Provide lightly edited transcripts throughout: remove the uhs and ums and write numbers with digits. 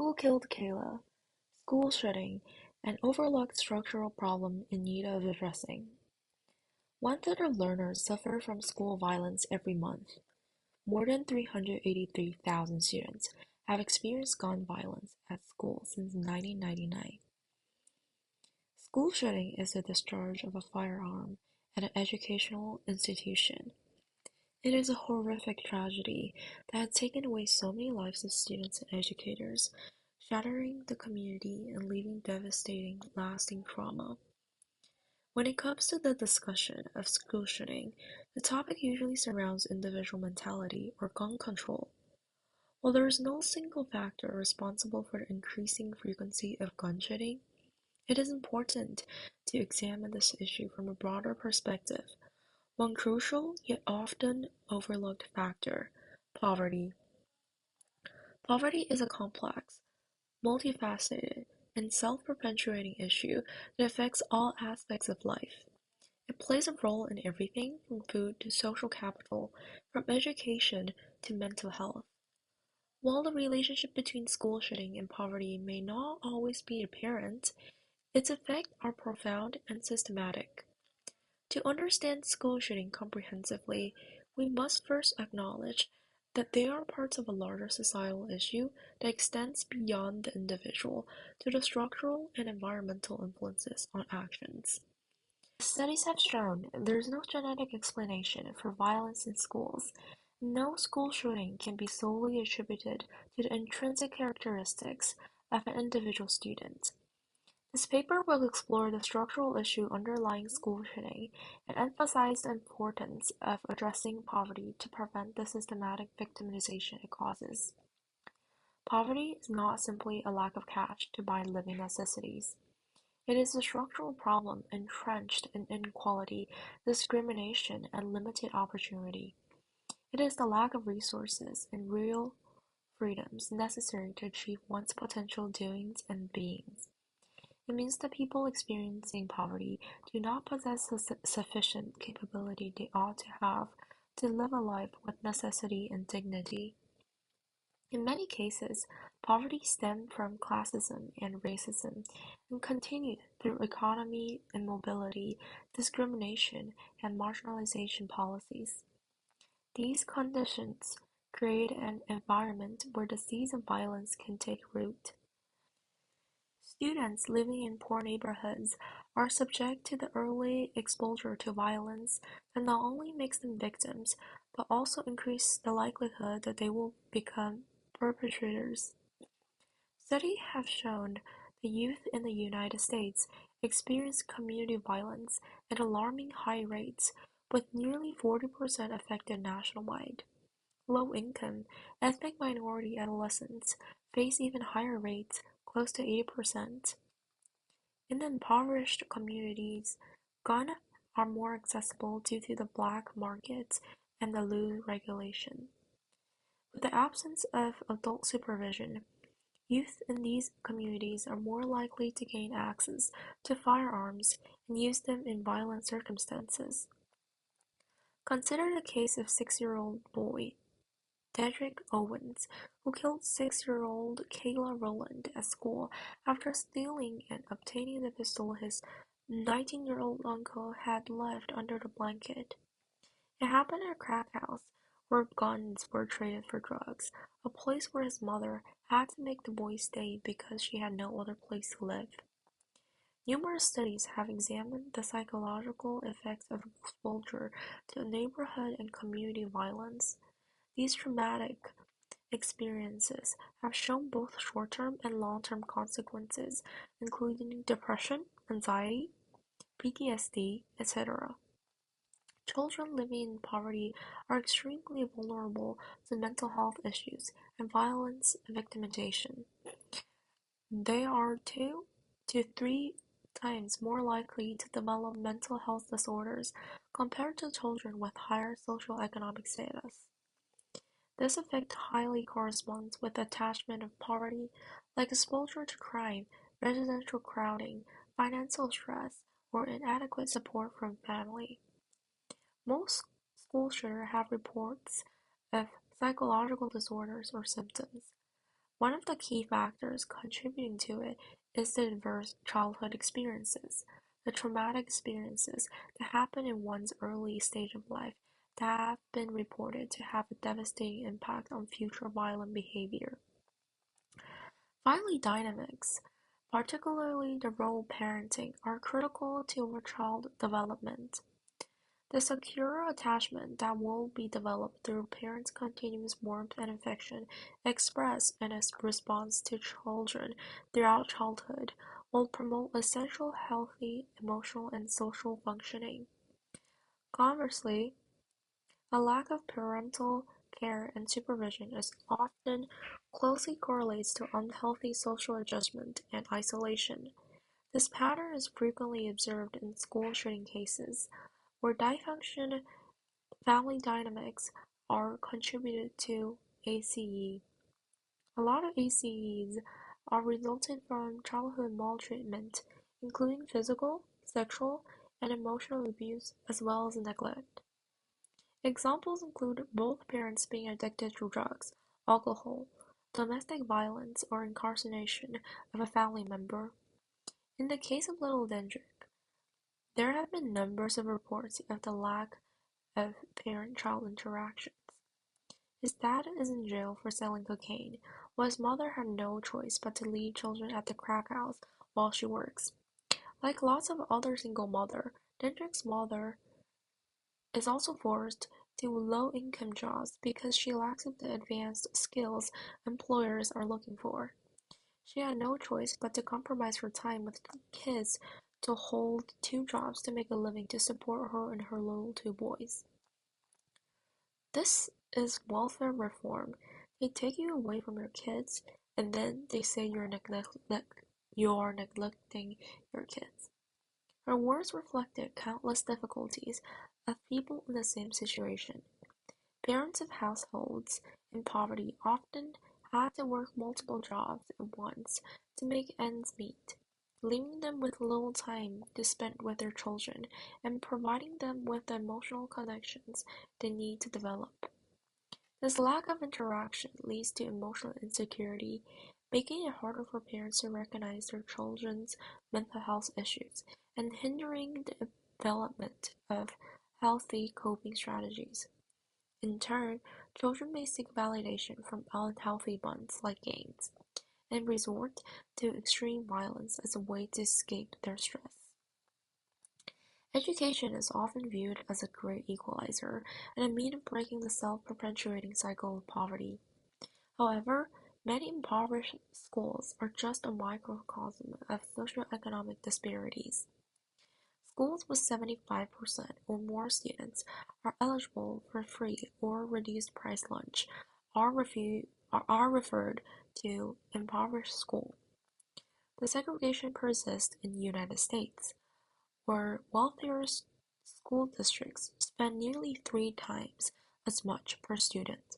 Who Killed Kayla? School shooting, an overlooked structural problem in need of addressing. 1/3 of learners suffer from school violence every month. More than 383,000 students have experienced gun violence at school since 1999. School shooting is the discharge of a firearm at an educational institution. It is a horrific tragedy that has taken away so many lives of students and educators, shattering the community and leaving devastating, lasting trauma. When it comes to the discussion of school shooting, the topic usually surrounds individual mentality or gun control. While there is no single factor responsible for the increasing frequency of gun shooting, it is important to examine this issue from a broader perspective. One crucial yet often overlooked factor: poverty. Poverty is a complex, multifaceted, and self-perpetuating issue that affects all aspects of life. It plays a role in everything from food to social capital, from education to mental health. While the relationship between school shooting and poverty may not always be apparent, its effects are profound and systematic. To understand school shooting comprehensively, we must first acknowledge that they are parts of a larger societal issue that extends beyond the individual to the structural and environmental influences on actions. Studies have shown there is no genetic explanation for violence in schools. No school shooting can be solely attributed to the intrinsic characteristics of an individual student. This paper will explore the structural issue underlying school shooting and emphasize the importance of addressing poverty to prevent the systematic victimization it causes. Poverty is not simply a lack of cash to buy living necessities. It is a structural problem entrenched in inequality, discrimination, and limited opportunity. It is the lack of resources and real freedoms necessary to achieve one's potential doings and beings. It means that people experiencing poverty do not possess the sufficient capability they ought to have to live a life with necessity and dignity. In many cases, poverty stemmed from classism and racism and continued through economy and mobility, discrimination, and marginalization policies. These conditions create an environment where the seeds of violence can take root. Students living in poor neighborhoods are subject to the early exposure to violence that not only makes them victims, but also increases the likelihood that they will become perpetrators. Studies have shown that youth in the United States experience community violence at alarming high rates, with nearly 40% affected nationwide. Low-income, ethnic minority adolescents face even higher rates, close to 80%. In impoverished communities, guns are more accessible due to the black market and the loose regulation. With the absence of adult supervision, youth in these communities are more likely to gain access to firearms and use them in violent circumstances. Consider the case of 6-year-old boy Dedrick Owens, who killed 6-year-old Kayla Rowland at school after stealing and obtaining the pistol his 19-year-old uncle had left under the blanket. It happened at a crack house, where guns were traded for drugs, a place where his mother had to make the boy stay because she had no other place to live. Numerous studies have examined the psychological effects of exposure to neighborhood and community violence. These traumatic experiences have shown both short-term and long-term consequences, including depression, anxiety, PTSD, etc. Children living in poverty are extremely vulnerable to mental health issues and violence victimization. They are 2 to 3 times more likely to develop mental health disorders compared to children with higher socioeconomic status. This effect highly corresponds with the attachment of poverty, like exposure to crime, residential crowding, financial stress, or inadequate support from family. Most school shooters have reports of psychological disorders or symptoms. One of the key factors contributing to it is the diverse childhood experiences, the traumatic experiences that happen in one's early stage of life that have been reported to have a devastating impact on future violent behavior. Finally, dynamics, particularly the role of parenting, are critical to a child development. The secure attachment that will be developed through parents' continuous warmth and affection expressed in a response to children throughout childhood will promote essential healthy emotional and social functioning. Conversely, a lack of parental care and supervision is often closely correlates to unhealthy social adjustment and isolation. This pattern is frequently observed in school shooting cases, where dysfunction family dynamics are contributed to ACE. A lot of ACEs are resulted from childhood maltreatment, including physical, sexual, and emotional abuse, as well as neglect. Examples include both parents being addicted to drugs, alcohol, domestic violence, or incarceration of a family member. In the case of little Dendrick, there have been numbers of reports of the lack of parent-child interactions. His dad is in jail for selling cocaine, while his mother had no choice but to leave children at the crack house while she works. Like lots of other single mothers, Dendrick's mother is also forced to low-income jobs because she lacks the advanced skills employers are looking for. She had no choice but to compromise her time with kids to hold two jobs to make a living to support her and her little two boys. This is welfare reform. They take you away from your kids, and then they say you're neglecting your kids. Her words reflected countless difficulties of people in the same situation. Parents of households in poverty often had to work multiple jobs at once to make ends meet, leaving them with little time to spend with their children and providing them with the emotional connections they need to develop. This lack of interaction leads to emotional insecurity, making it harder for parents to recognize their children's mental health issues and hindering the development of healthy coping strategies. In turn, children may seek validation from unhealthy bonds like games and resort to extreme violence as a way to escape their stress. Education is often viewed as a great equalizer and a means of breaking the self-perpetuating cycle of poverty. However, many impoverished schools are just a microcosm of socioeconomic disparities. Schools with 75% or more students are eligible for free or reduced price lunch are referred to impoverished school. The segregation persists in the United States, where wealthier school districts spend nearly 3 times as much per student.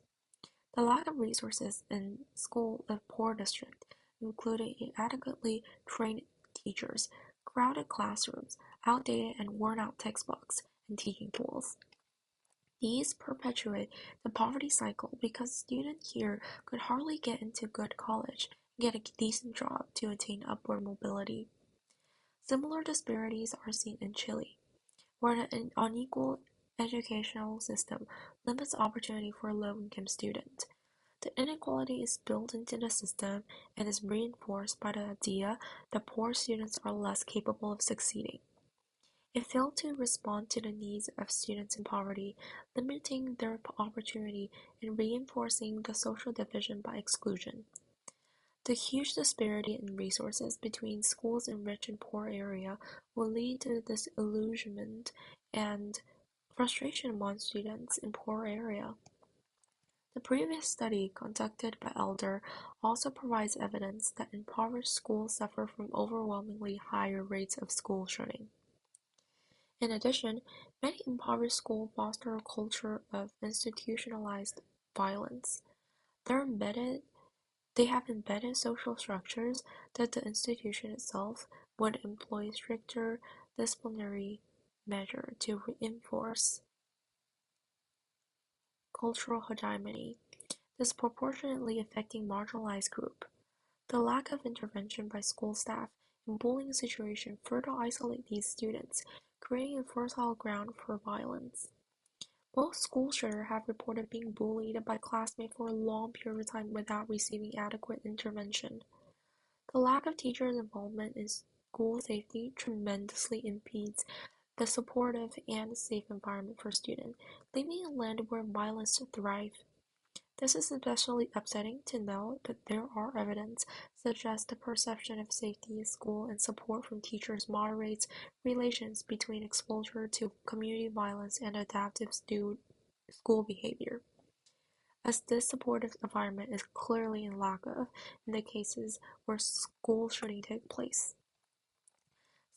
The lack of resources in schools of poor districts, including inadequately trained teachers, crowded classrooms, outdated and worn-out textbooks, and teaching tools. These perpetuate the poverty cycle because students here could hardly get into good college and get a decent job to attain upward mobility. Similar disparities are seen in Chile, where an unequal educational system limits opportunity for low-income students. The inequality is built into the system and is reinforced by the idea that poor students are less capable of succeeding. It failed to respond to the needs of students in poverty, limiting their opportunity and reinforcing the social division by exclusion. The huge disparity in resources between schools in rich and poor areas will lead to disillusionment and frustration among students in poor areas. The previous study conducted by Elder also provides evidence that impoverished schools suffer from overwhelmingly higher rates of school shooting. In addition, many impoverished schools foster a culture of institutionalized violence. They have embedded social structures that the institution itself would employ stricter disciplinary measure to reinforce cultural hegemony. disproportionately affecting marginalized groups. The lack of intervention by school staff in bullying situations further isolate these students, creating a fertile ground for violence. Most school shooters have reported being bullied by classmates for a long period of time without receiving adequate intervention. The lack of teachers' involvement in school safety tremendously impedes the supportive and safe environment for students, leaving a land where violence thrives. This is especially upsetting to know that there are evidence such as the perception of safety in school and support from teachers moderates relations between exposure to community violence and adaptive school behavior, as this supportive environment is clearly in lack of in the cases where school shooting take place.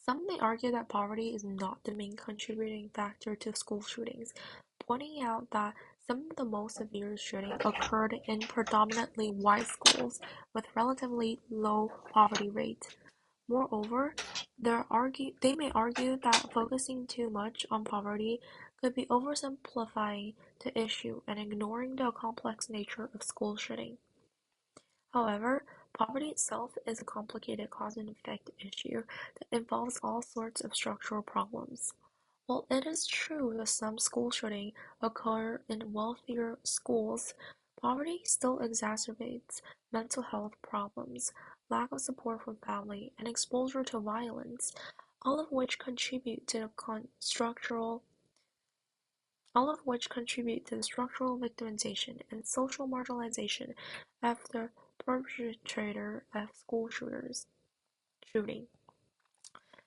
Some may argue that poverty is not the main contributing factor to school shootings, pointing out that some of the most severe shootings occurred in predominantly white schools with relatively low poverty rates. Moreover, they may argue that focusing too much on poverty could be oversimplifying the issue and ignoring the complex nature of school shooting. However, poverty itself is a complicated cause and effect issue that involves all sorts of structural problems. While it is true that some school shootings occur in wealthier schools, poverty still exacerbates mental health problems, lack of support from family, and exposure to violence, all of which contribute to the structural victimization and social marginalization of the perpetrator of shooting.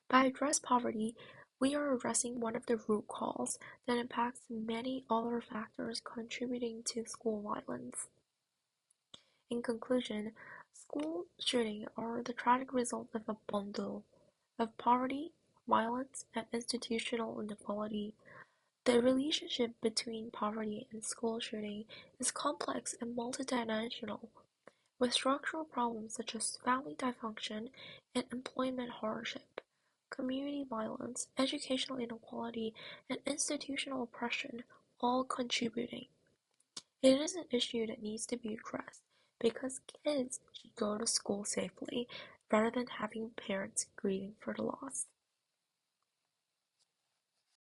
By address poverty, we are addressing one of the root causes that impacts many other factors contributing to school violence. In conclusion, school shootings are the tragic result of a bundle of poverty, violence, and institutional inequality. The relationship between poverty and school shooting is complex and multidimensional, with structural problems such as family dysfunction and employment hardship, community violence, educational inequality, and institutional oppression all contributing. It is an issue that needs to be addressed because kids should go to school safely rather than having parents grieving for the loss.